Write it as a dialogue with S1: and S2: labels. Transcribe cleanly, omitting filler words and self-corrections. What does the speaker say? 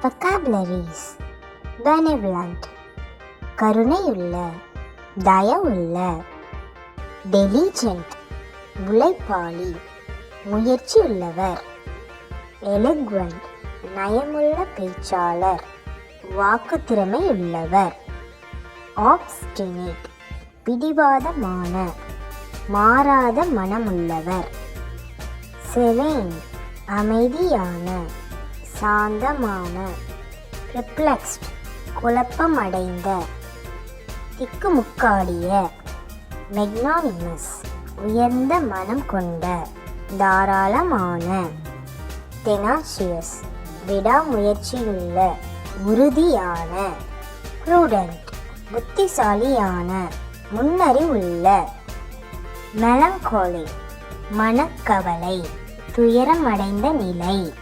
S1: Vocabularies: benevolent, கருணையுள்ள, தயவுள்ள. diligent, உழைப்பாளி, முயற்சி உள்ளவர். eloquent, நயமுள்ள பேச்சாளர், வாக்கு திறமை உள்ளவர். obstinate, பிடிவாதமான, மாறாத மனமுள்ளவர். serene, அமைதியான, சாந்தமான. perplexed, குழப்பமடைந்த, திக்குமுக்காடிய. magnanimous, உயர்ந்த மனம் கொண்ட, தாராளமான. tenacious, விடாமுயற்சியுள்ள, உறுதியான. prudent, புத்திசாலியான, முன்னறிவுள்ள. melancholy, மனக்கவலை, துயரமடைந்த நிலை.